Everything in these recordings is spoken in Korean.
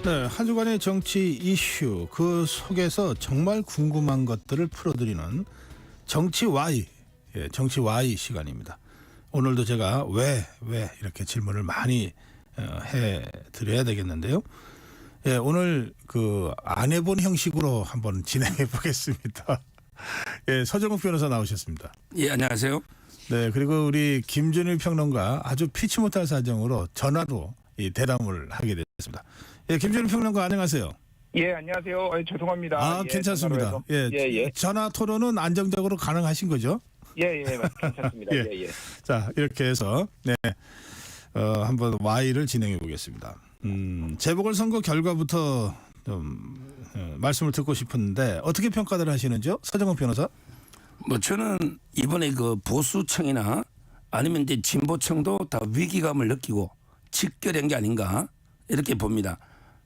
네, 한 주간의 정치 이슈 그 속에서 정말 궁금한 것들을 풀어드리는 정치 Y, 정치 Y 시간입니다. 오늘도 제가 왜 이렇게 질문을 많이 해드려야 되겠는데요. 예, 오늘 안 해본 형식으로 한번 진행해 보겠습니다. 예, 서정욱 변호사 나오셨습니다. 예, 안녕하세요. 네, 그리고 우리 김준일 평론가 아주 피치 못할 사정으로 전화로 이 대담을 하게 됐습니다. 예, 김준일 평론가 안녕하세요. 예, 안녕하세요. 죄송합니다. 아, 예, 괜찮습니다. 예, 전화 토론은 안정적으로 가능하신 거죠? 예, 괜찮습니다. 예. 자, 이렇게 해서 한번 Y를 진행해 보겠습니다. 재보궐선거 결과부터 좀 말씀을 듣고 싶은데 어떻게 평가를 하시는지요, 서정욱 변호사? 저는 이번에 보수층이나 아니면 이제 진보층도 다 위기감을 느끼고 직결한 게 아닌가 이렇게 봅니다.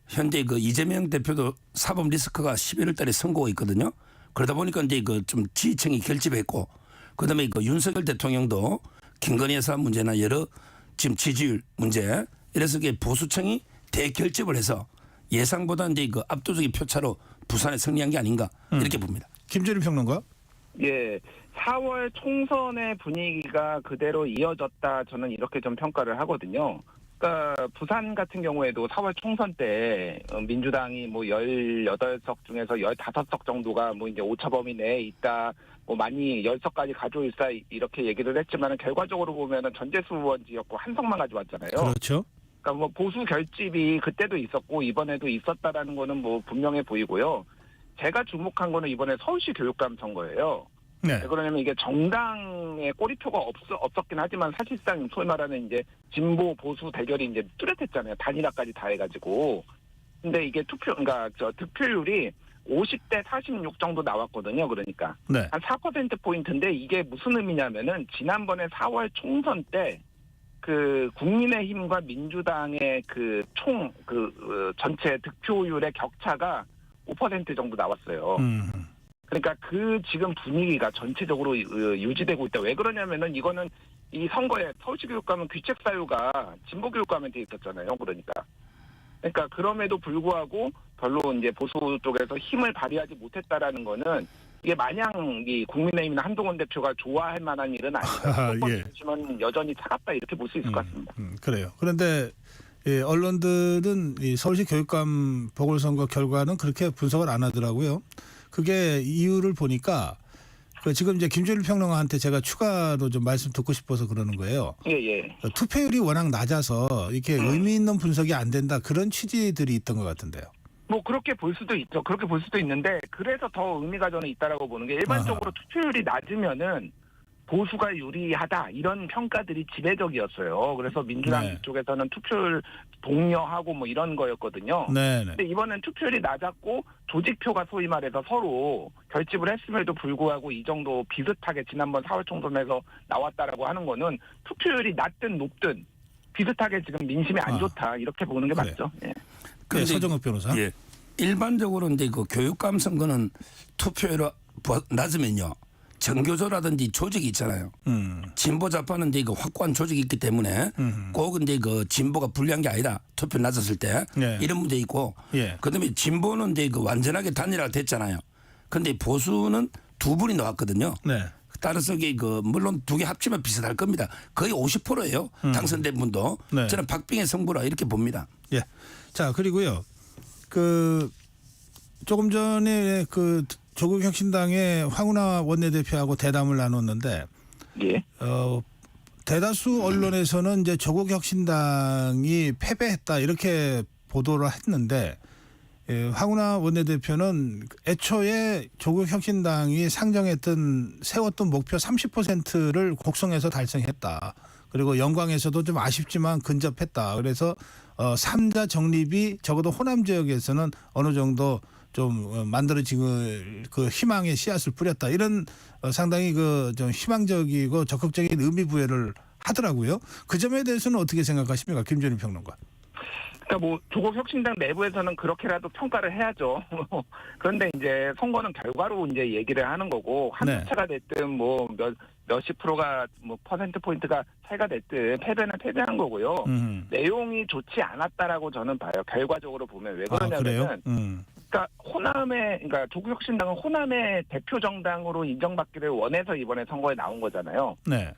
현재 이재명 대표도 사법 리스크가 11월 달에 선고가 있거든요. 그러다 보니까 이제 좀 지지층이 결집했고, 그다음에 윤석열 대통령도 김건희 여사 문제나 여러 지금 지지율 문제, 이래서 보수층이 대결집을 해서 예상보다 이제 압도적인 표차로 부산에 승리한 게 아닌가 이렇게 봅니다. 김준일 평론가? 예, 4월 총선의 분위기가 그대로 이어졌다, 저는 이렇게 좀 평가를 하거든요. 그러니까 부산 같은 경우에도 4월 총선 때 민주당이 18석 중에서 15석 정도가 이제 오차범위 내에 있다, 많이 10석까지 가져올사 이렇게 얘기를 했지만 결과적으로 보면은 전재수 의원지였고 한 석만 가져왔잖아요. 그렇죠. 그러니까 보수 결집이 그때도 있었고 이번에도 있었다라는 거는 분명해 보이고요. 제가 주목한 거는 이번에 서울시 교육감 선거예요. 네. 왜 그러냐면 이게 정당의 꼬리표가 없었긴 하지만 사실상 소위 말하는 이제 진보 보수 대결이 이제 뚜렷했잖아요. 단일화까지 다 해가지고. 근데 이게 그러니까 득표율이 50대 46 정도 나왔거든요. 그러니까 네. 한 4%포인트인데 이게 무슨 의미냐면은 지난번에 4월 총선 때 국민의힘과 민주당의 전체 득표율의 격차가 5% 정도 나왔어요. 그러니까 지금 분위기가 전체적으로 유지되고 있다. 왜 그러냐면은 이거는 이 선거에 서울시 교육감은 귀책 사유가 진보 교육감에 돼 있었잖아요. 그러니까 그럼에도 불구하고 별로 이제 보수 쪽에서 힘을 발휘하지 못했다라는 거는 이게 마냥 이 국민의힘이나 한동훈 대표가 좋아할 만한 일은 아니다. 그렇지만 여전히 차갑다 이렇게 볼 수 있을 것 같습니다. 그래요. 그런데 언론들은 이 서울시 교육감 보궐선거 결과는 그렇게 분석을 안 하더라고요. 그게 이유를 보니까 지금 이제 김준일 평론가한테 제가 추가로 좀 말씀 듣고 싶어서 그러는 거예요. 예. 투표율이 워낙 낮아서 이렇게 의미 있는 분석이 안 된다, 그런 취지들이 있던 것 같은데요. 그렇게 볼 수도 있죠. 그렇게 볼 수도 있는데 그래서 더 의미가 저는 있다라고 보는 게, 일반적으로 투표율이 낮으면은 보수가 유리하다 이런 평가들이 지배적이었어요. 그래서 민주당 쪽에서는 투표율 독려하고 이런 거였거든요. 근데 이번엔 투표율이 낮았고 조직표가 소위 말해서 서로 결집을 했음에도 불구하고 이 정도 비슷하게 지난번 4월 총선에서 나왔다라고 하는 거는 투표율이 낮든 높든 비슷하게 지금 민심이 안 좋다 이렇게 보는 게 맞죠. 예. 그런데 서정욱 변호사. 예. 일반적으로 이제 교육감 선거는 투표율이 낮으면요, 정교조라든지 조직이 있잖아요. 진보 좌파는 이제 확고한 조직이 있기 때문에 꼭 이제 진보가 불리한 게 아니라 투표 낮았을 때 이런 문제 있고, 그다음에 진보는 이제 완전하게 단일화가 됐잖아요. 그런데 보수는 두 분이 나왔거든요. 따라서 물론 두 개 합치면 비슷할 겁니다. 거의 50%예요. 당선된 분도. 저는 박빙의 승부라 이렇게 봅니다. 예. 자, 그리고요. 조금 전에 조국혁신당의 황운하 원내대표하고 대담을 나눴는데, 대다수 언론에서는 이제 조국혁신당이 패배했다 이렇게 보도를 했는데, 황운하 원내대표는 애초에 조국혁신당이 세웠던 목표 30%를 곡성에서 달성했다. 그리고 영광에서도 좀 아쉽지만 근접했다. 그래서 3자 정립이 적어도 호남 지역에서는 어느 정도 좀 만들어지는 희망의 씨앗을 뿌렸다. 이런 상당히 좀 희망적이고 적극적인 의미 부여를 하더라고요. 그 점에 대해서는 어떻게 생각하십니까, 김준일 평론가? 그러니까 뭐 조국 혁신당 내부에서는 그렇게라도 평가를 해야죠. 그런데 이제 선거는 결과로 이제 얘기를 하는 거고 한두 네. 차가 됐든 뭐 몇십 프로가 뭐 퍼센트 포인트가 차이가 됐든 패배는 패배한 거고요. 내용이 좋지 않았다라고 저는 봐요. 결과적으로 보면 왜 아, 그래요? 그러냐면은 그러니까 그러니까 조국 혁신당은 호남의 대표 정당으로 인정받기를 원해서 이번에 선거에 나온 거잖아요. 네.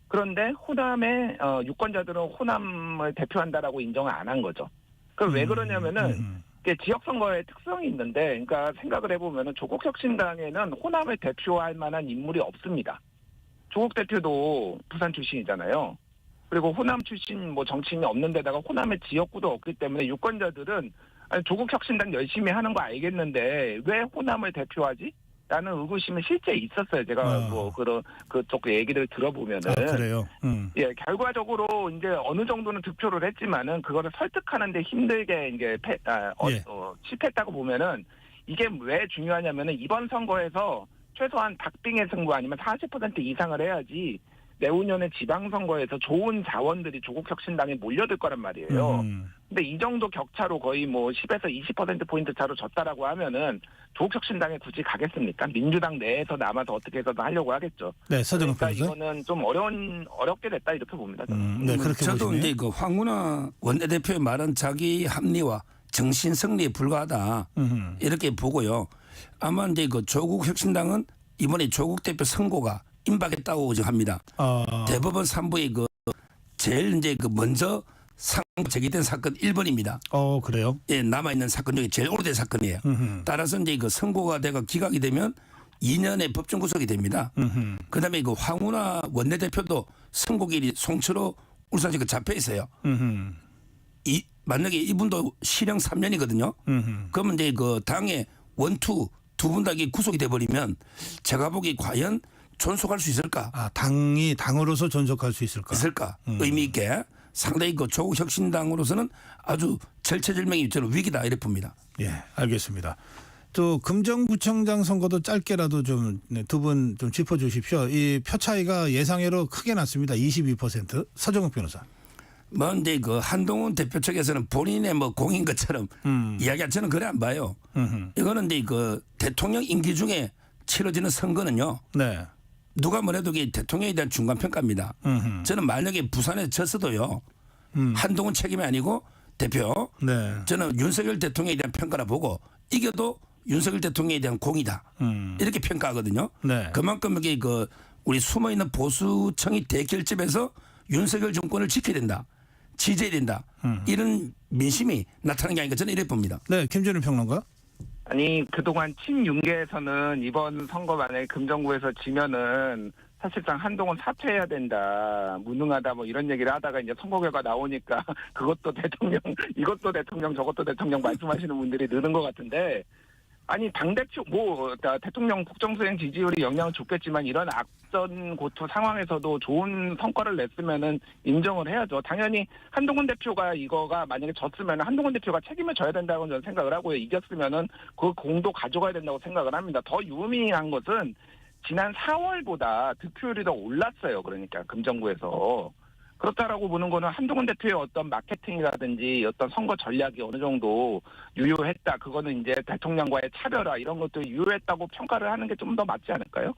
그런데 호남의 유권자들은 호남을 대표한다라고 인정을 안 한 거죠. 그 왜 그러냐면은 이게 지역 선거의 특성이 있는데, 그러니까 생각을 해보면은 조국 혁신당에는 호남을 대표할 만한 인물이 없습니다. 조국 대표도 부산 출신이잖아요. 그리고 호남 출신 뭐 정치인이 없는 데다가 호남의 지역구도 없기 때문에 유권자들은 아니, 조국 혁신당 열심히 하는 거 알겠는데 왜 호남을 대표하지? 라는 의구심이 실제 있었어요. 제가 뭐 그쪽 얘기를 들어보면은. 아, 그래요. 예, 결과적으로 이제 어느 정도는 득표를 했지만은 그거를 설득하는데 힘들게 이제 실패했다고 보면은 이게 왜 중요하냐면은 이번 선거에서 최소한 박빙의 승부 아니면 40% 이상을 해야지 내후년에 지방선거에서 좋은 자원들이 조국 혁신당에 몰려들 거란 말이에요. 근데 이 정도 격차로 거의 뭐 10에서 20%포인트 차로 졌다라고 하면은 조국 혁신당에 굳이 가겠습니까? 민주당 내에서 남아서 어떻게 해서든 하려고 하겠죠. 네, 서정훈 그러니까 변호사. 이거는 좀 어렵게 됐다 이렇게 봅니다. 저는. 네, 그렇게 저도 보시네요. 이제 그 황운하 원내대표의 말은 자기 합리와 정신 승리에 불과하다 이렇게 보고요. 아마 이제 그 조국 혁신당은 이번에 조국 대표 선고가 임박했다고 합니다. 대법원 3부의 그 제일 이제 그 먼저 제기된 사건 1번입니다. 그래요? 예, 남아 있는 사건 중에 제일 오래된 사건이에요. 따라서 이제 그 선고가 되고 기각이 되면 2년의 법정 구속이 됩니다. 그다음에 그 황운하 원내대표도 선고일이 송철호 울산시가 잡혀 있어요. 만약에 이분도 실형 3년이거든요. 그러면 이제 그 당의 원투 두 분 다 구속이 돼 버리면 제가 보기 과연 존속할 수 있을까? 당으로서 존속할 수 있을까? 의미 있게 상당히 그 조국 혁신당으로서는 아주 절체절명이 저는 위기다 이렇게 봅니다. 예, 알겠습니다. 또 금정구청장 선거도 짧게라도 좀 두 분 좀 짚어주십시오. 이 표 차이가 예상외로 크게 났습니다. 22%. 서정욱 변호사. 뭐 근데 그 한동훈 대표 측에서는 본인의 뭐 공인 것처럼 이야기할 저는 그래 안 봐요. 이거는 이제 그 대통령 임기 중에 치러지는 선거는요. 네. 누가 뭐래도 이게 대통령에 대한 중간 평가입니다. 저는 만약에 부산에 졌어도요. 한동훈 책임이 아니고 대표. 네. 저는 윤석열 대통령에 대한 평가라 보고 이겨도 윤석열 대통령에 대한 공이다. 이렇게 평가하거든요. 네. 그만큼 이게 그 우리 숨어 있는 보수층이 대결집에서 윤석열 정권을 지켜야 된다. 지지해야 된다. 이런 민심이 나타나는 게 아닌가 저는 이렇게 봅니다. 네, 김준일 평론가. 아니 그동안 친윤계에서는 이번 선거 만약에 금정구에서 지면은 사실상 한동훈 사퇴해야 된다, 무능하다 뭐 이런 얘기를 하다가 이제 선거 결과 나오니까 그것도 대통령, 이것도 대통령, 저것도 대통령 말씀하시는 분들이 느는 것 같은데 아니 당대표 대통령 국정수행 지지율이 영향을 줬겠지만 이런 악전 고투 상황에서도 좋은 성과를 냈으면은 인정을 해야죠. 당연히 한동훈 대표가 이거가 만약에 졌으면 한동훈 대표가 책임을 져야 된다고 저는 생각을 하고요. 이겼으면은 그 공도 가져가야 된다고 생각을 합니다. 더 유의미한 것은 지난 4월보다 득표율이 더 올랐어요. 그러니까 금정구에서. 그렇다라고 보는 거는 한동훈 대표의 어떤 마케팅이라든지 어떤 선거 전략이 어느 정도 유효했다. 그거는 이제 대통령과의 차별화 이런 것도 유효했다고 평가를 하는 게 좀 더 맞지 않을까요?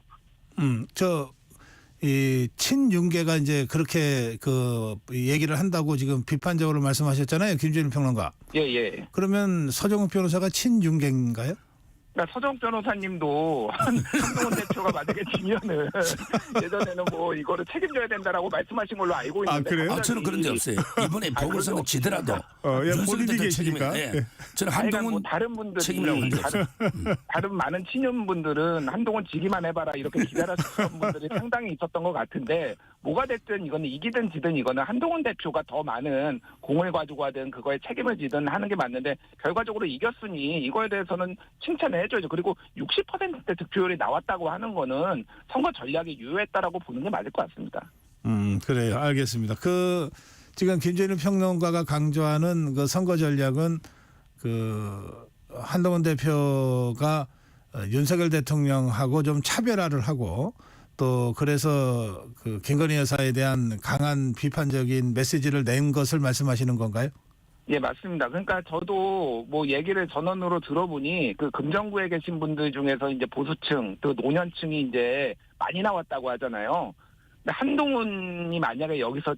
이 친윤계가 이제 그렇게 그 얘기를 한다고 지금 비판적으로 말씀하셨잖아요, 김준일 평론가. 예. 그러면 서정욱 변호사가 친윤계인가요? 그러니까 서정 변호사님도 한동훈 대표가 만약에 지면은 예전에는 뭐 이거를 책임져야 된다라고 말씀하신 걸로 알고 있는데. 그래요? 저는 그런 적 없어요. 이번에 보궐선거 지더라도 본인이 윤석열 대통령 계시니까. 책임이에요. 예. 저는 한동훈 뭐 다른 분들이 책임이라고 한 적 없어요. 다른 많은 친윤분들은 한동훈 지기만 해봐라 이렇게 기다렸던 분들이 상당히 있었던 것 같은데 뭐가 됐든 이거는 이기든 지든 이거는 한동훈 대표가 더 많은 공을 가지고 하든 그거에 책임을 지든 하는 게 맞는데 결과적으로 이겼으니 이거에 대해서는 칭찬을 해줘야죠. 그리고 60%대 득표율이 나왔다고 하는 거는 선거 전략이 유효했다라고 보는 게 맞을 것 같습니다. 그래요. 알겠습니다. 지금 김준일 평론가가 강조하는 그 선거 전략은 한동훈 대표가 윤석열 대통령하고 좀 차별화를 하고 또 그래서 김건희 여사에 대한 강한 비판적인 메시지를 낸 것을 말씀하시는 건가요? 예, 맞습니다. 그러니까 저도 뭐 얘기를 전원으로 들어보니 그 금정구에 계신 분들 중에서 이제 보수층 또 노년층이 이제 많이 나왔다고 하잖아요. 근데 한동훈이 만약에 여기서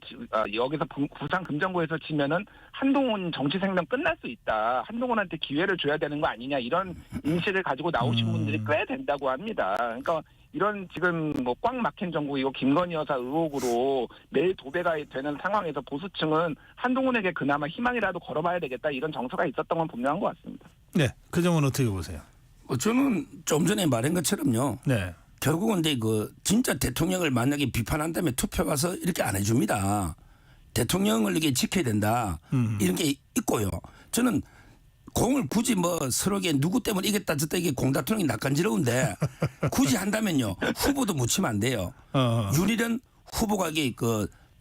부산 금정구에서 치면은 한동훈 정치 생명 끝날 수 있다. 한동훈한테 기회를 줘야 되는 거 아니냐 이런 인식을 가지고 나오신 분들이 꽤 된다고 합니다. 그러니까 이런 지금 뭐 꽉 막힌 정부 이거 김건희 여사 의혹으로 매일 도배가 되는 상황에서 보수층은 한동훈에게 그나마 희망이라도 걸어봐야 되겠다 이런 정서가 있었던 건 분명한 것 같습니다. 네, 그 점은 어떻게 보세요? 저는 좀 전에 말한 것처럼요. 네. 결국은 이제 그 진짜 대통령을 만약에 비판한다면 투표 가서 이렇게 안 해줍니다. 대통령을 이렇게 지켜야 된다. 이런 게 있고요. 저는 공을 굳이 뭐 서로에게 누구 때문에 이겼다 저다 이게 공 다투는 게 낯간지러운데 굳이 한다면요 후보도 묻히면 안 돼요. 윤일은 후보가 이게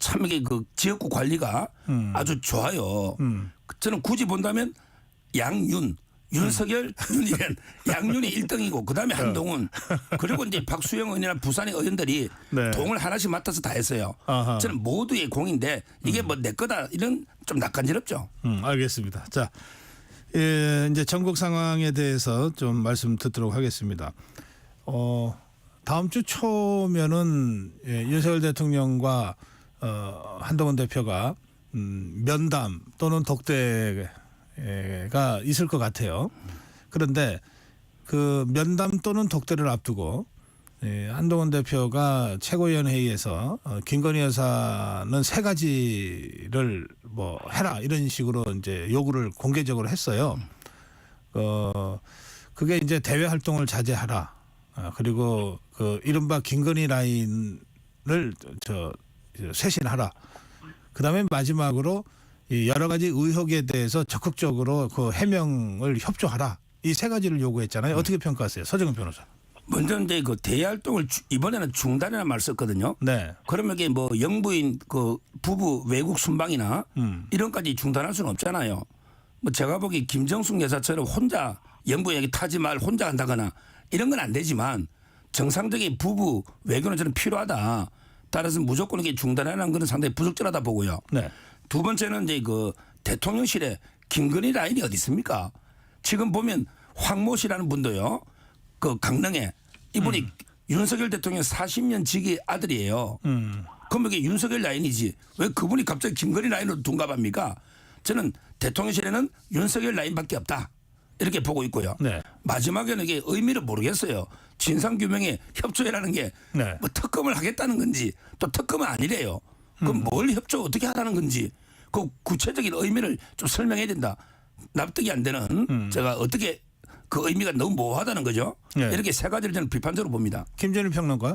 참 이게 지역구 관리가 아주 좋아요. 저는 굳이 본다면 양윤, 윤석열, 윤일은 양윤이 1등이고 그다음에 한동훈 그리고 이제 박수영 의원이나 부산의 의원들이 네. 동을 하나씩 맡아서 다 했어요. 아하. 저는 모두의 공인데 이게 뭐 내 거다 이런 좀 낯간지럽죠. 알겠습니다. 자, 이제 전국 상황에 대해서 좀 말씀 듣도록 하겠습니다. 다음 주 초면은 윤석열 대통령과 한동훈 대표가 면담 또는 독대가 있을 것 같아요. 그런데 그 면담 또는 독대를 앞두고 한동훈 대표가 최고위원회의에서 김건희 여사는 세 가지를 뭐 해라 이런 식으로 이제 요구를 공개적으로 했어요. 그게 이제 대외 활동을 자제하라. 그리고 그 이른바 김건희 라인을 쇄신하라. 그다음에 마지막으로 이 여러 가지 의혹에 대해서 적극적으로 그 해명을 협조하라. 이 세 가지를 요구했잖아요. 어떻게 평가하세요, 서정은 변호사? 먼저 이제 그 대외 활동을 이번에는 중단이라는 말 썼거든요. 네. 그러면 이게 뭐 영부인 그 부부 외국 순방이나 이런까지 중단할 수는 없잖아요. 뭐 제가 보기 김정숙 여사처럼 혼자 영부인에게 타지 말 혼자 간다거나 이런 건 안 되지만 정상적인 부부 외교는 저는 필요하다. 따라서 무조건 이게 중단하는 건 상당히 부적절하다 보고요. 네. 두 번째는 이제 그 대통령실에 김건희 라인이 어디 있습니까? 지금 보면 황모 씨라는 분도요. 그 강릉에 이분이 윤석열 대통령 40년 지기 아들이에요. 그럼 이게 윤석열 라인이지 왜 그분이 갑자기 김건희 라인으로 둔갑합니까? 저는 대통령실에는 윤석열 라인밖에 없다. 이렇게 보고 있고요. 네. 마지막에는 이게 의미를 모르겠어요. 진상규명에 협조해라는 게 네. 뭐 특검을 하겠다는 건지 또 특검은 아니래요. 그럼 뭘 협조 어떻게 하라는 건지 그 구체적인 의미를 좀 설명해야 된다. 납득이 안 되는 제가 어떻게 그 의미가 너무 모호하다는 거죠. 네. 이렇게 세 가지를 저는 비판적으로 봅니다. 김준일 평론가?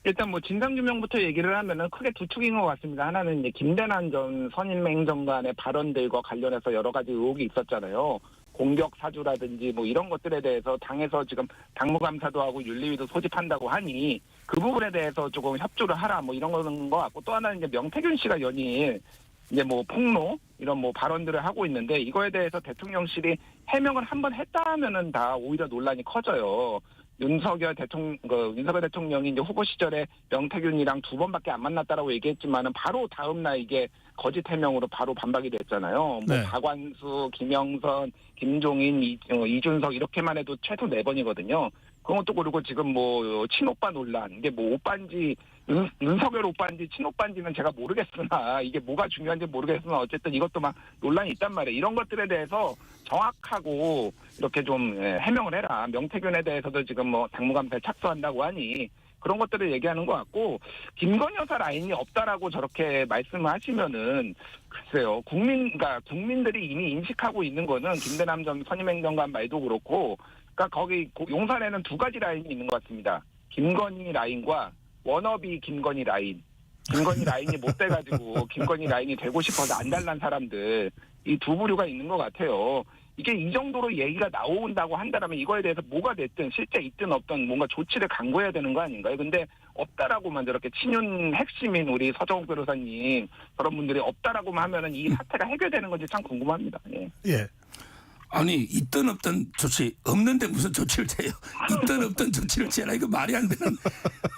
일단 뭐 진상규명부터 얘기를 하면은 크게 두 축인 것 같습니다. 하나는 이제 김대남 전 선임행정관의 발언들과 관련해서 여러 가지 의혹이 있었잖아요. 공격 사주라든지 뭐 이런 것들에 대해서 당에서 지금 당무감사도 하고 윤리위도 소집한다고 하니 그 부분에 대해서 조금 협조를 하라 뭐 이런 거는 것 같고 또 하나는 이제 명태균 씨가 연일 이제 뭐 폭로 이런 뭐 발언들을 하고 있는데 이거에 대해서 대통령실이 해명을 한번 했다 하면은 다 오히려 논란이 커져요. 윤석열 대통령이 이제 후보 시절에 명태균이랑 두 번밖에 안 만났다라고 얘기했지만은 바로 다음 날 이게 거짓 해명으로 바로 반박이 됐잖아요. 뭐 네. 박완수, 김영선, 김종인, 이준석 이렇게만 해도 최소 4번이거든요. 그것도 그리고 지금 뭐 친오빠 논란 이게 뭐 오빠인지 윤석열 오빠인지 친오빠인지는 제가 모르겠으나 이게 뭐가 중요한지 모르겠으나 어쨌든 이것도 막 논란이 있단 말이에요. 이런 것들에 대해서 정확하고 이렇게 좀 해명을 해라. 명태균에 대해서도 지금 뭐 당무감사에 착수한다고 하니 그런 것들을 얘기하는 것 같고 김건희 여사 라인이 없다라고 저렇게 말씀을 하시면은 글쎄요 그러니까 국민들이 이미 인식하고 있는 거는 김대남 전 선임행정관 말도 그렇고 그러니까 거기 용산에는 두 가지 라인이 있는 것 같습니다. 김건희 라인과 워너비 김건희 라인. 김건희 라인이 못 돼가지고 김건희 라인이 되고 싶어서 안달난 사람들 이 두 부류가 있는 것 같아요. 이게 이 정도로 얘기가 나온다고 한다면 이거에 대해서 뭐가 됐든 실제 있든 없든 뭔가 조치를 강구해야 되는 거 아닌가요? 근데 없다라고만 저렇게 친윤 핵심인 우리 서정욱 변호사님 그런 분들이 없다라고만 하면은 이 사태가 해결되는 건지 참 궁금합니다. 예. 예. 아니 있든 없든 조치 없는데 무슨 조치를 취해요. 있든 없든 조치를 취해라. 이거 말이 안 되는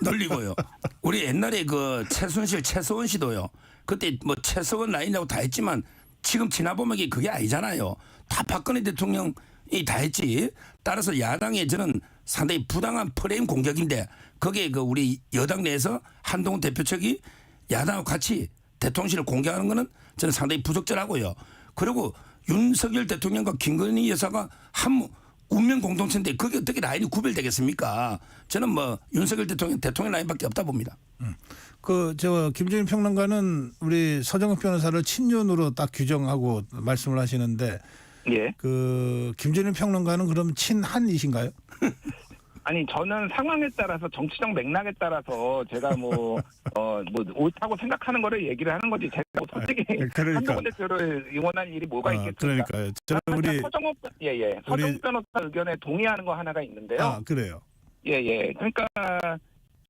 논리고요. 우리 옛날에 그 최순실 최서원 씨도요. 그때 뭐 최서원 라인이라고 다 했지만 지금 지나보면 그게 아니잖아요. 다 박근혜 대통령이 다 했지. 따라서 야당의 저는 상당히 부당한 프레임 공격인데 거기에 그 우리 여당 내에서 한동훈 대표 측이 야당하고 같이 대통령실을 공격하는 거는 저는 상당히 부적절하고요. 그리고 윤석열 대통령과 김건희 여사가 한 운명 공동체인데 그게 어떻게 라인이 구별되겠습니까? 저는 뭐 윤석열 대통령 라인밖에 없다 봅니다. 김준일 평론가는 우리 서정욱 변호사를 친윤으로 딱 규정하고 말씀을 하시는데 예. 김준일 평론가는 그럼 친한이신가요? 아니 저는 상황에 따라서 정치적 맥락에 따라서 제가 옳다고 생각하는 거를 얘기를 하는 거지 제가 솔직히 그러니까. 한동훈 대표를 응원할 일이 뭐가 있겠습니까? 그러니까요. 저는 우리 서정욱 변호사 의견에 동의하는 거 하나가 있는데요. 그래요. 예. 그러니까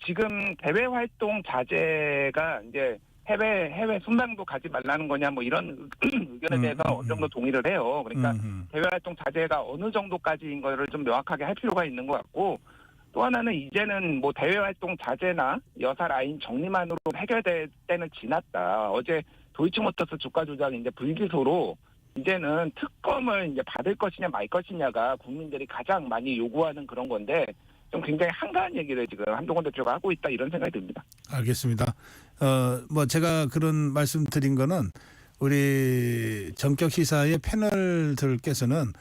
지금 대외 활동 자제가 이제 해외 순방도 가지 말라는 거냐 뭐 이런 의견에 대해서 어느 정도 동의를 해요. 그러니까 대외 활동 자제가 어느 정도까지인 거를 좀 명확하게 할 필요가 있는 것 같고 또 하나는 이제는 뭐 대외 활동 자제나 여사 라인 정리만으로 해결될 때는 지났다. 어제 도이치모터스 주가 조작 이제 불기소로 이제는 특검을 이제 받을 것이냐 말 것이냐가 국민들이 가장 많이 요구하는 그런 건데 좀 굉장히 한가한 얘기를 지금 한동훈 대표가 하고 있다 이런 생각이 듭니다. 알겠습니다. 제가 그런 말씀 드린 거는 우리 전격 시사의 패널들께서는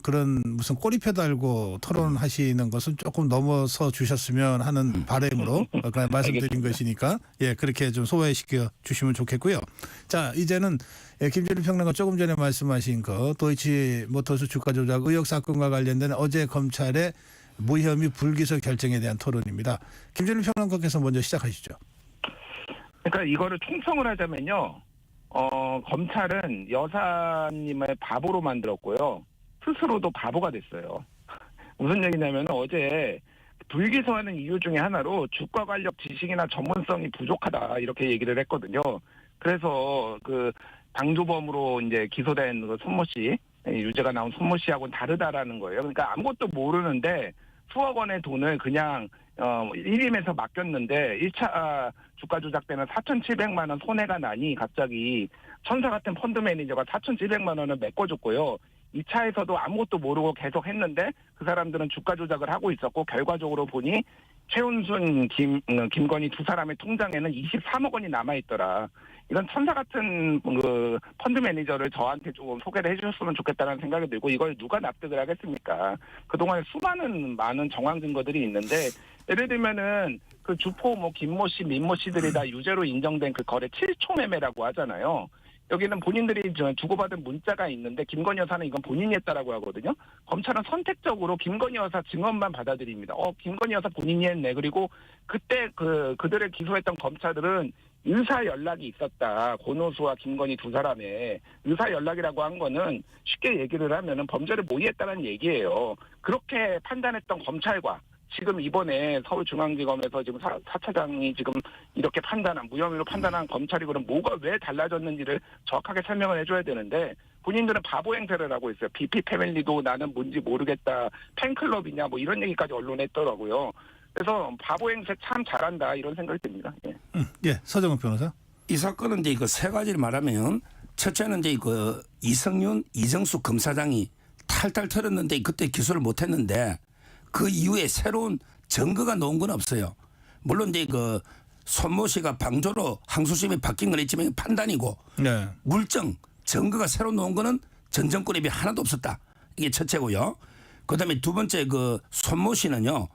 그런 무슨 꼬리표 달고 토론하시는 것은 조금 넘어서 주셨으면 하는 바람으로 말씀드린 것이니까 그렇게 좀 소화시켜 주시면 좋겠고요. 자, 이제는 김준일 평론가 조금 전에 말씀하신 도이치모터스 주가 조작 의혹 사건과 관련된 어제 검찰의 무혐의 불기소 결정에 대한 토론입니다. 김준일 평론가께서 먼저 시작하시죠. 그러니까 이거를 총평을 하자면요. 검찰은 여사님을 바보로 만들었고요. 스스로도 바보가 됐어요. 무슨 얘기냐면 어제 불기소하는 이유 중에 하나로 주가 관련 지식이나 전문성이 부족하다 이렇게 얘기를 했거든요. 그래서 그 방조범으로 이제 기소된 그 손모 씨, 유죄가 나온 손모 씨하고는 다르다라는 거예요. 그러니까 아무것도 모르는데 수억 원의 돈을 그냥 일임에서 맡겼는데 1차 주가 조작 때는 4,700만 원 손해가 나니 갑자기 천사 같은 펀드 매니저가 4,700만 원을 메꿔줬고요. 2차에서도 아무것도 모르고 계속 했는데 그 사람들은 주가 조작을 하고 있었고 결과적으로 보니 최은순, 김건희 두 사람의 통장에는 23억 원이 남아있더라. 이런 천사 같은 그 펀드 매니저를 저한테 조금 소개를 해주셨으면 좋겠다는 생각이 들고 이걸 누가 납득을 하겠습니까? 그동안에 많은 정황 증거들이 있는데 예를 들면은 그 주포 김모 씨, 민모 씨들이 다 유죄로 인정된 그 거래 7초 매매라고 하잖아요. 여기는 본인들이 주고받은 문자가 있는데 김건희 여사는 이건 본인이 했다라고 하거든요. 검찰은 선택적으로 김건희 여사 증언만 받아들입니다. 김건희 여사 본인이 했네. 그리고 그때 그들을 기소했던 검찰들은 의사 연락이 있었다. 권오수와 김건희 두 사람의 의사 연락이라고 한 거는 쉽게 얘기를 하면은 범죄를 모의했다는 얘기예요. 그렇게 판단했던 검찰과 지금 이번에 서울중앙지검에서 지금 사차장이 지금 이렇게 무혐의로 판단한 검찰이 그럼 뭐가 왜 달라졌는지를 정확하게 설명을 해줘야 되는데 본인들은 바보 행세를 하고 있어요. BP 패밀리도 나는 뭔지 모르겠다. 팬클럽이냐 뭐 이런 얘기까지 언론에 했더라고요. 그래서 바보 행세 참 잘한다 이런 생각이 듭니다. 서정욱 변호사. 이 사건은 이제 세 가지를 말하면 첫째는 이제 이성윤, 이정수 검사장이 탈탈 털었는데 그때 기소를 못했는데 그 이후에 새로운 증거가 나온 건 없어요. 물론 이제 손모 씨가 방조로 항소심이 바뀐 건 있지만 판단이고 물증, 증거가 새로 나온 거는 전 정권에 비해 하나도 없었다. 이게 첫째고요. 그다음에 두 번째 손모 씨는요.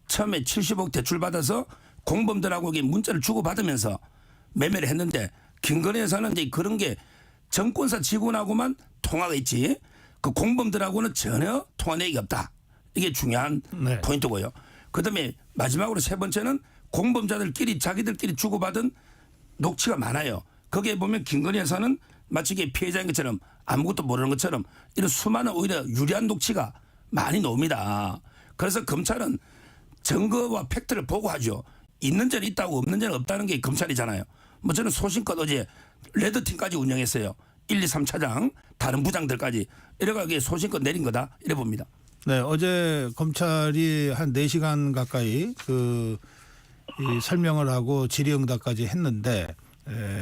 처음에 70억 대출 받아서 공범들하고 문자를 주고받으면서 매매를 했는데 김건희 여사는 이제 그런 게 정권사 직원하고만 통화가 있지 그 공범들하고는 전혀 통화 내역이 없다. 이게 중요한 포인트고요. 그다음에 마지막으로 세 번째는 공범자들끼리 자기들끼리 주고받은 녹취가 많아요. 거기에 보면 김건희 여사는 마치 이게 피해자인 것처럼 아무것도 모르는 것처럼 이런 수많은 오히려 유리한 녹취가 많이 나옵니다. 그래서 검찰은 증거와 팩트를 보고하죠. 있는 죄는 있다고 없는 죄는 없다는 게 검찰이잖아요. 저는 소신껏 어제 레드팀까지 운영했어요. 1, 2, 3차장 다른 부장들까지 이래가지고 소신껏 내린 거다 이래 봅니다. 네, 어제 검찰이 한 4시간 가까이 이 설명을 하고 질의응답까지 했는데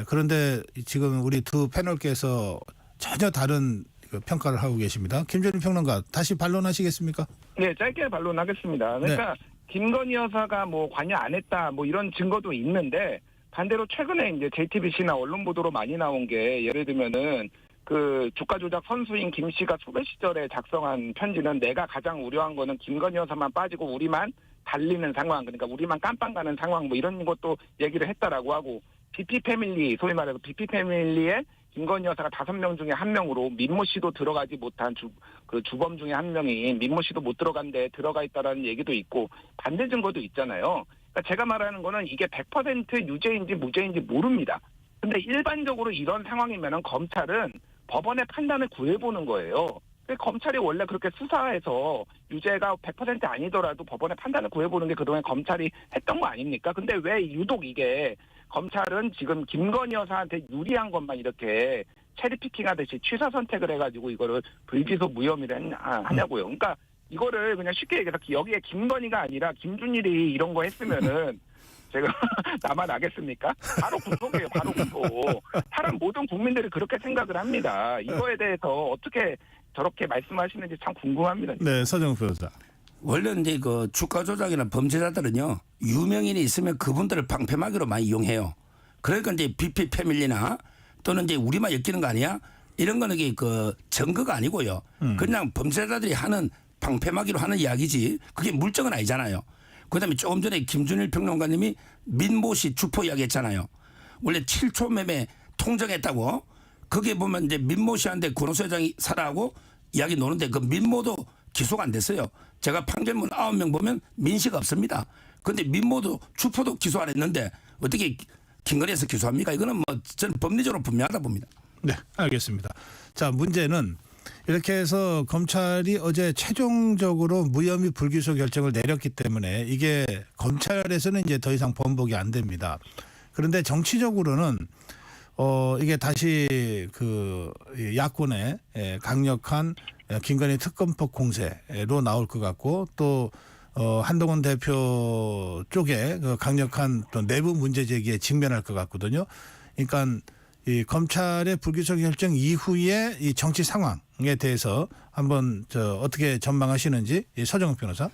그런데 지금 우리 두 패널께서 전혀 다른 그 평가를 하고 계십니다. 김준일 평론가 다시 반론하시겠습니까? 네, 짧게 반론하겠습니다. 그러니까 김건희 여사가 뭐 관여 안 했다 뭐 이런 증거도 있는데 반대로 최근에 이제 JTBC나 언론 보도로 많이 나온 게 예를 들면은 그 주가 조작 선수인 김 씨가 수배 시절에 작성한 편지는 내가 가장 우려한 거는 김건희 여사만 빠지고 우리만 달리는 상황, 그러니까 우리만 깜빵 가는 상황 뭐 이런 것도 얘기를 했다라고 하고 BP 패밀리, 소위 말해서 BP 패밀리에 김건희 여사가 5명 중에 1명으로 민모 씨도 들어가지 못한 주범 중에 1명인 민모 씨도 못 들어간 데 들어가 있다라는 얘기도 있고 반대 증거도 있잖아요. 그러니까 제가 말하는 거는 이게 100% 유죄인지 무죄인지 모릅니다. 근데 일반적으로 이런 상황이면은 검찰은 법원의 판단을 구해보는 거예요. 검찰이 원래 그렇게 수사해서 유죄가 100% 아니더라도 법원의 판단을 구해보는 게 그동안 검찰이 했던 거 아닙니까? 근데 왜 유독 이게 검찰은 지금 김건희 여사한테 유리한 것만 이렇게 체리피킹 하듯이 취사 선택을 해가지고 이거를 불기소 무혐의를 하냐고요. 그러니까 이거를 그냥 쉽게 얘기해서 여기에 김건희가 아니라 김준일이 이런 거 했으면은 제가 나만 알겠습니까? 바로 구속이에요. 바로 구속. 사람 모든 국민들이 그렇게 생각을 합니다. 이거에 대해서 어떻게 저렇게 말씀하시는지 참 궁금합니다. 네, 서정욱 변호사. 원래 이제 그 주가 조작이나 범죄자들은요 유명인이 있으면 그분들을 방패막이로 많이 이용해요. 그러니까 이제 BP 패밀리나 또는 이제 우리만 엮이는 거 아니야? 이런 거는 이게 그 증거가 아니고요. 그냥 범죄자들이 하는 방패막이로 하는 이야기지 그게 물증은 아니잖아요. 그다음에 조금 전에 김준일 평론가님이 민모 씨 주포 이야기했잖아요. 원래 7초 매매 통정했다고 거기에 보면 이제 민모 씨한테 권오수 회장이 사라고 이야기 노는데 그 민모도 기소가 안 됐어요. 제가 판결문 9명 보면 민씨가 없습니다. 그런데 민모도 주포도 기소 안 했는데 어떻게 김건희에서 기소합니까? 이거는 뭐 저는 법리적으로 분명하다 봅니다. 네, 알겠습니다. 자, 문제는 이렇게 해서 검찰이 어제 최종적으로 무혐의 불기소 결정을 내렸기 때문에 이게 검찰에서는 이제 더 이상 번복이 안 됩니다. 그런데 정치적으로는 이게 다시 그 야권의 강력한 김건희 특검법 공세로 나올 것 같고 또 한동훈 대표 쪽에 그 강력한 또 내부 문제 제기에 직면할 것 같거든요. 그러니까 이 검찰의 불기소 결정 이후에 이 정치 상황에 대해서 한번 어떻게 전망하시는지 서정욱 변호사.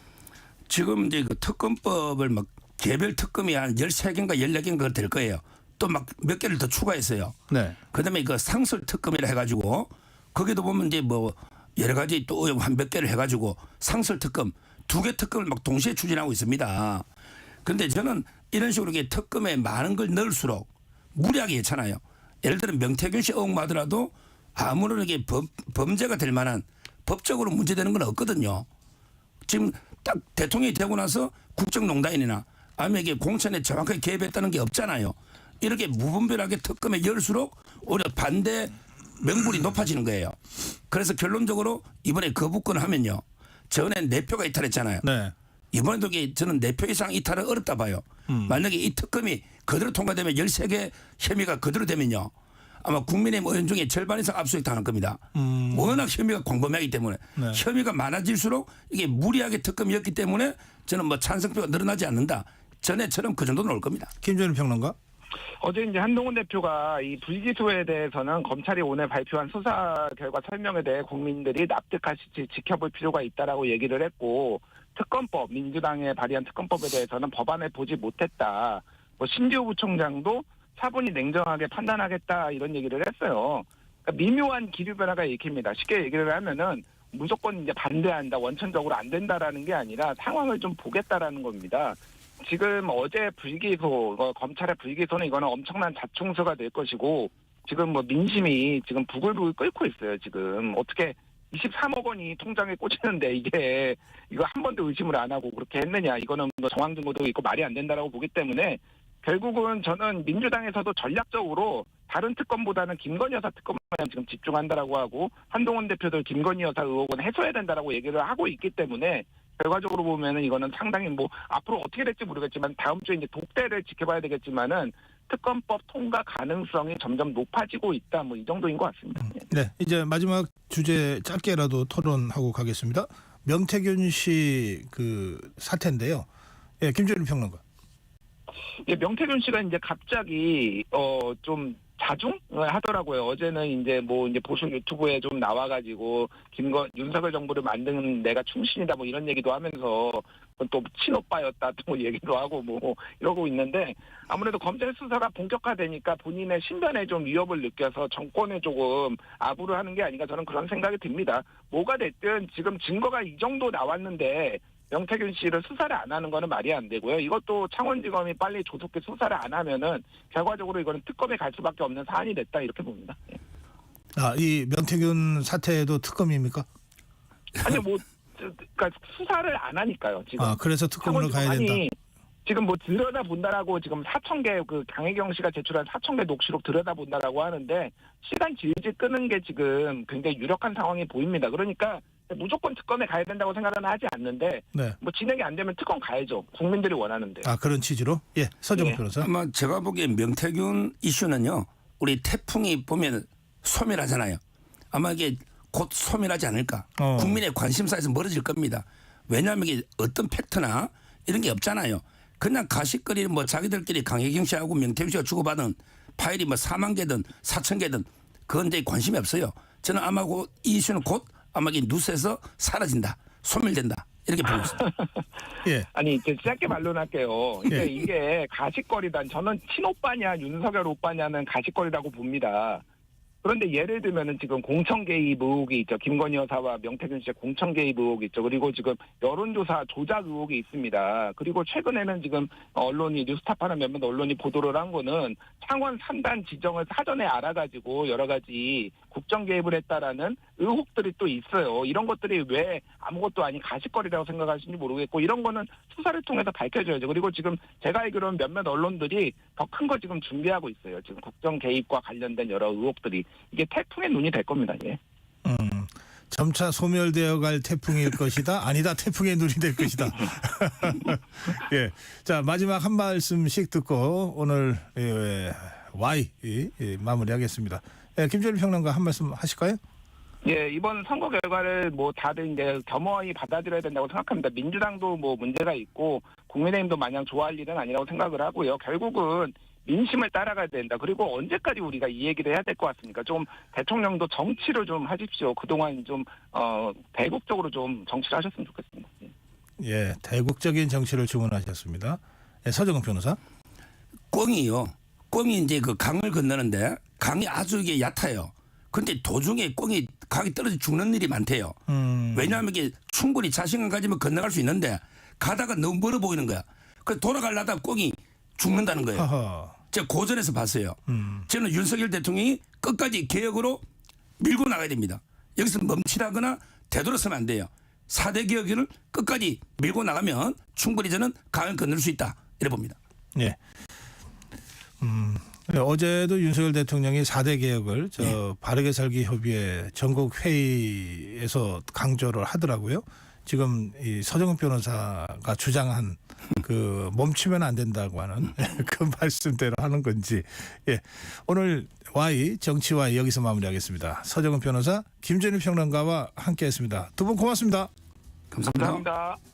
지금 이제 그 특검법을 막 개별 특검이 한 13개인가 14개인가 될 거예요. 또 막 몇 개를 더 추가했어요. 네. 그다음에 그 상설 특검이라 해가지고 거기도 보면 이제 뭐 여러 가지 또 한 몇 개를 해가지고 상설 특검 2개 특검을 막 동시에 추진하고 있습니다. 그런데 저는 이런 식으로 이게 특검에 많은 걸 넣을수록 무리하게 했잖아요. 예를 들어 명태균 씨 의혹마더라도 아무런 이게 범죄가 될 만한 법적으로 문제되는 건 없거든요. 지금 딱 대통령이 되고 나서 국정농단이나 아니면 이게 공천에 정확하게 개입했다는 게 없잖아요. 이렇게 무분별하게 특검에 열수록 오히려 반대 명분이 높아지는 거예요. 그래서 결론적으로 이번에 거부권을 하면요. 전에 4표가 이탈했잖아요. 네. 이번에도 저는 4표 이상 이탈은 어렵다 봐요. 만약에 이 특검이 그대로 통과되면 13개 혐의가 그대로 되면요. 아마 국민의힘 의원 중에 절반 이상 압수수색 당할 겁니다. 워낙 혐의가 광범위하기 때문에 네. 혐의가 많아질수록 이게 무리하게 특검이었기 때문에 저는 뭐 찬성표가 늘어나지 않는다. 전에처럼 그 정도 나올 겁니다. 김준일 평론가. 어제 이제 한동훈 대표가 이 불기소에 대해서는 검찰이 오늘 발표한 수사 결과 설명에 대해 국민들이 납득하시지 지켜볼 필요가 있다라고 얘기를 했고 특검법 민주당에 발의한 특검법에 대해서는 법안을 보지 못했다. 뭐 신재호 부총장도 차분히 냉정하게 판단하겠다 이런 얘기를 했어요. 그러니까 미묘한 기류 변화가 읽힙니다. 쉽게 얘기를 하면은 무조건 이제 반대한다, 원천적으로 안 된다라는 게 아니라 상황을 좀 보겠다라는 겁니다. 지금 어제 불기소, 검찰의 불기소는 이거는 엄청난 자충수가 될 것이고 지금 뭐 민심이 지금 부글부글 끓고 있어요. 지금 어떻게 23억 원이 통장에 꽂히는데 이게 이거 한 번도 의심을 안 하고 그렇게 했느냐. 이거는 뭐 정황 증거도 있고 말이 안 된다라고 보기 때문에 결국은 저는 민주당에서도 전략적으로 다른 특검보다는 김건희 여사 특검에 지금 집중한다라고 하고 한동훈 대표도 김건희 여사 의혹은 해소해야 된다라고 얘기를 하고 있기 때문에 결과적으로 보면은 이거는 상당히 뭐 앞으로 어떻게 될지 모르겠지만 다음 주에 이제 독대를 지켜봐야 되겠지만은 특검법 통과 가능성이 점점 높아지고 있다. 뭐 이 정도인 것 같습니다. 네, 이제 마지막 주제 짧게라도 토론하고 가겠습니다. 명태균 씨 그 사태인데요. 예, 김준일 평론가. 예, 명태균 씨가 이제 갑자기 좀 자중 하더라고요. 어제는 이제 보수 유튜브에 좀 나와가지고 윤석열 정부를 만드는 내가 충신이다 뭐 이런 얘기도 하면서 또 친오빠였다 또 얘기도 하고 뭐 이러고 있는데 아무래도 검찰 수사가 본격화되니까 본인의 신변에 좀 위협을 느껴서 정권에 조금 아부를 하는 게 아닌가 저는 그런 생각이 듭니다. 뭐가 됐든 지금 증거가 이 정도 나왔는데 명태균 씨를 수사를 안 하는 거는 말이 안 되고요. 이것도 창원지검이 빨리 조속히 수사를 안 하면은 결과적으로 이거는 특검에 갈 수밖에 없는 사안이 됐다 이렇게 봅니다. 예. 이 명태균 사태도 특검입니까? 아니 그러니까 수사를 안 하니까요. 지금. 그래서 특검으로 가야 된다. 지금 들여다 본다라고 지금 4,000개 강혜경 씨가 제출한 4,000개 녹취록 들여다 본다라고 하는데 시간 질질 끄는 게 지금 굉장히 유력한 상황이 보입니다. 그러니까 무조건 특검에 가야 된다고 생각은 하지 않는데 네. 진행이 안 되면 특검 가야죠. 국민들이 원하는데. 그런 취지로? 예, 서정훈 변호사. 아마 제가 보기엔 명태균 이슈는요. 우리 태풍이 보면 소멸하잖아요. 아마 이게 곧 소멸하지 않을까. 국민의 관심사에서 멀어질 겁니다. 왜냐하면 이게 어떤 팩트나 이런 게 없잖아요. 그냥 가십거리 자기들끼리 강혜경 씨하고 명태균 씨가 주고받은 파일이 4만 개든 4천 개든 그건 데 관심이 없어요. 저는 아마 이 이슈는 곧 아마 이 뉴스에서 사라진다. 소멸된다. 이렇게 보고 있습니다. 예. 아니 이제 짧게 말론할게요. 이게 가십거리다. 저는 친오빠냐 윤석열 오빠냐는 가십거리라고 봅니다. 그런데 예를 들면은 지금 공천 개입 의혹이 있죠. 김건희 여사와 명태균 씨의 공천 개입 의혹이 있죠. 그리고 지금 여론조사 조작 의혹이 있습니다. 그리고 최근에는 지금 언론이 뉴스타파나 몇몇 언론이 보도를 한 거는 창원 3단 지정을 사전에 알아가지고 여러 가지 국정 개입을 했다라는 의혹들이 또 있어요. 이런 것들이 왜 아무것도 아닌 가십거리라고 생각하시는지 모르겠고 이런 거는 수사를 통해서 밝혀져야죠. 그리고 지금 제가 알기로는 몇몇 언론들이 더 큰 거 지금 준비하고 있어요. 지금 국정 개입과 관련된 여러 의혹들이. 이게 태풍의 눈이 될 겁니다. 예. 점차 소멸되어 갈 태풍일 것이다. 아니다. 태풍의 눈이 될 것이다. 예. 자, 마지막 한 말씀씩 듣고 오늘 Y 마무리하겠습니다. 김준일 평론가 한 말씀 하실까요? 예, 이번 선거 결과를 다들 이제 겸허히 받아들여야 된다고 생각합니다. 민주당도 문제가 있고 국민의힘도 마냥 좋아할 일은 아니라고 생각을 하고요. 결국은 민심을 따라가야 된다. 그리고 언제까지 우리가 이 얘기를 해야 될 것 같습니까? 좀 대통령도 정치를 좀 하십시오. 그동안 좀 대국적으로 좀 정치를 하셨으면 좋겠습니다. 예, 대국적인 정치를 주문하셨습니다. 서정훈 변호사. 꿩이요. 꿩이 이제 그 강을 건너는데 강이 아주 이게 얕아요. 근데 도중에 꿩이 강이 떨어져 죽는 일이 많대요. 왜냐하면 이게 충분히 자신감 가지면 건너갈 수 있는데 가다가 너무 멀어 보이는 거야. 그래서 돌아가려다 꿩이 죽는다는 거예요. 제가 고전에서 봤어요. 저는 윤석열 대통령이 끝까지 개혁으로 밀고 나가야 됩니다. 여기서 멈칫하거나 되돌아서면 안 돼요. 4대 개혁을 끝까지 밀고 나가면 충분히 저는 강을 건널 수 있다. 이래 봅니다. 예. 어제도 윤석열 대통령이 4대 개혁을 바르게 살기 협의회 전국 회의에서 강조를 하더라고요. 지금 이 서정훈 변호사가 주장한 그 멈추면 안 된다고 하는 그 말씀대로 하는 건지. 예. 오늘 Y 정치 Y 여기서 마무리하겠습니다. 서정훈 변호사, 김준일 평론가와 함께했습니다. 두 분 고맙습니다. 감사합니다. 감사합니다.